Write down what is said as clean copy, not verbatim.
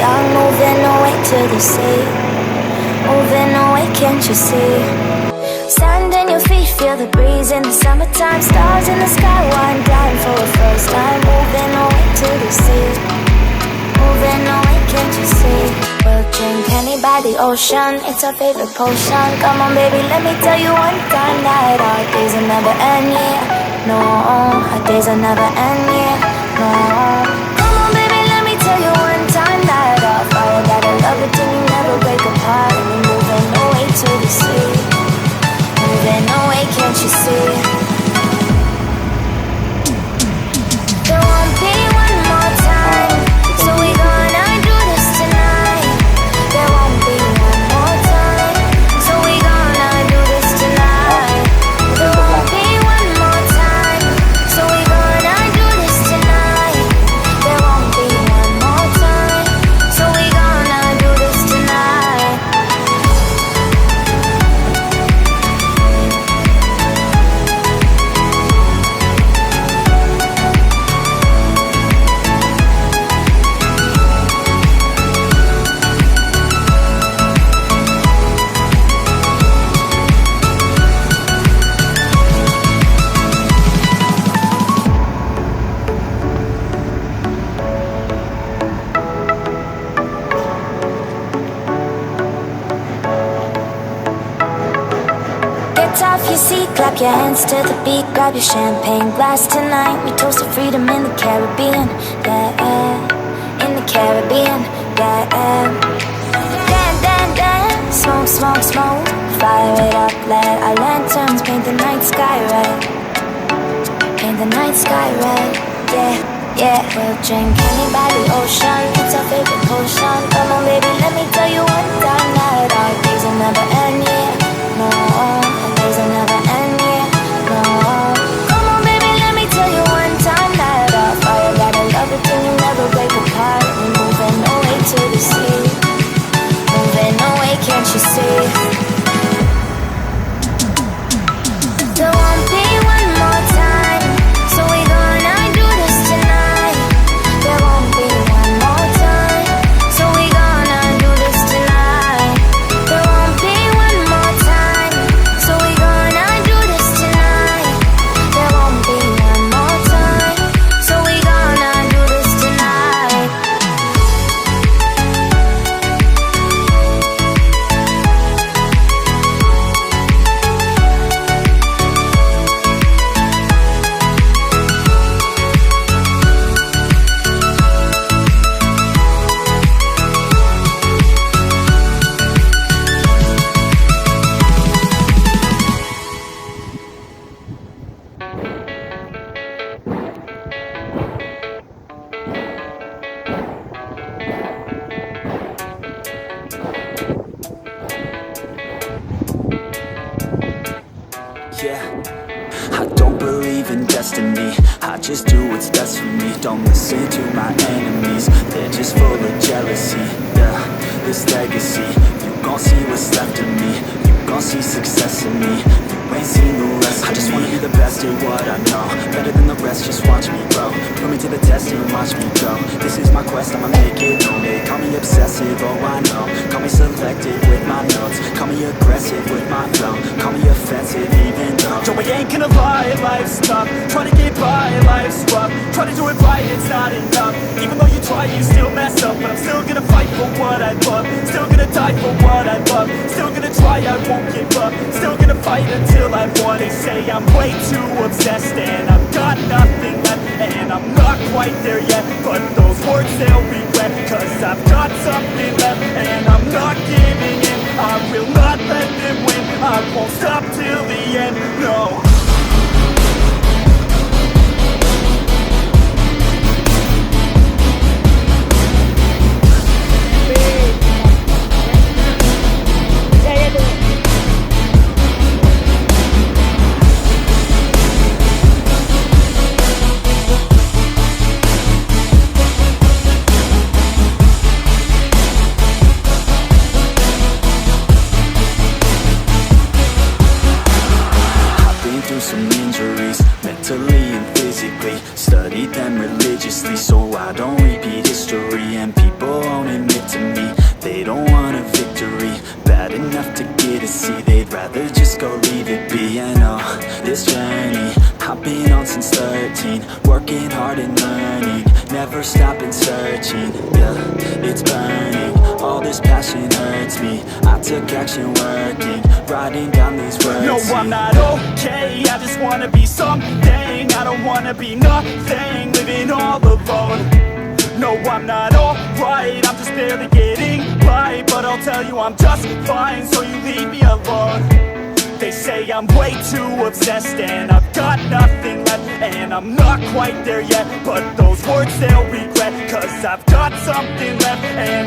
young, moving away to the sea. Moving away, can't you see? Sand in your feet, feel the breeze in the summertime. Stars in the sky, one down for the first time. Moving away to the sea. Moving away, can't you see? We'll drink honey by the ocean, it's our favorite potion. Come on baby, let me tell you one time that our days will never end, yeah. No, our days will never end, yeah. No. Come on baby, let me tell you one time that our fire got a love it till you never break apart. And we're moving away to the sea. Moving away, can't you see? There won't be one more time, so we gonna do this tonight. There won't be one more time, so we gonna do this tonight. There won't be one more time, so we gonna do this tonight. There won't be one more time, so we gonna do this tonight. Get off your seat, clap your hands to the beat. Grab your champagne glass tonight. We toast to freedom in the Caribbean, yeah. In the Caribbean, yeah. Dance, dance, dance. Smoke, smoke, smoke. Fire it up, let our lanterns paint the night sky red. Paint the night sky red, yeah, yeah. We'll drink honey by the ocean, it's our favorite potion. Come on baby, let me tell you one time that our days will never end, yeah. No, our days will never end, yeah. No. Come on baby, let me tell you one time that our fire got a love it till you never break apart. We're moving away to the sea. Moving away, can't you see? There won't be one more time, so we gonna do this tonight. There won't be one more time, so we gonna do this tonight. There won't be one more time, so we gonna do this tonight. There won't be one more time, so we gonna do this tonight. Yeah, I don't believe in destiny, I just do what's best for me. Don't listen to my enemies, they're just full of jealousy. Yeah, this legacy, you gon' see what's left of me. You gon' see success in me, you ain't seen the rest of me. I just wanna be the best at what I know, better than the rest, just watch me grow. Put me to the test and watch me go. This is my quest, I'ma make it known. They call me obsessive, oh I know. Call me selective with my notes, call me aggressive with my flow. Call me offensive even though Joe, I ain't gonna lie, life's tough. Try to get by, life's rough. Try to do it right, it's not enough. Even though you try, you still mess up. But I'm still gonna fight for what I love. Still gonna die for what I love. Still gonna try, I won't give up. Still gonna fight until I won. They say I'm way too obsessed and I've got nothing left. And I'm not quite there yet, but those words they'll regret. Cause I've got something left and I'm not giving in. I will not let them win, I won't stop till the end, no. admit to me they don't want a victory bad enough to get a C. They'd rather just go leave it be. And this journey I've been on since 13, working hard and learning, never stopping searching. Yeah, it's burning, all this passion hurts me. I took action working, writing down these words. No, I'm not okay, I just wanna be something. I don't wanna be nothing, living all alone. No, I'm not alright, I'm just barely getting by. But I'll tell you I'm just fine, so you leave me alone. They say I'm way too obsessed and I've got nothing left, and I'm not quite there yet, but those words they'll regret, cause I've got something left. And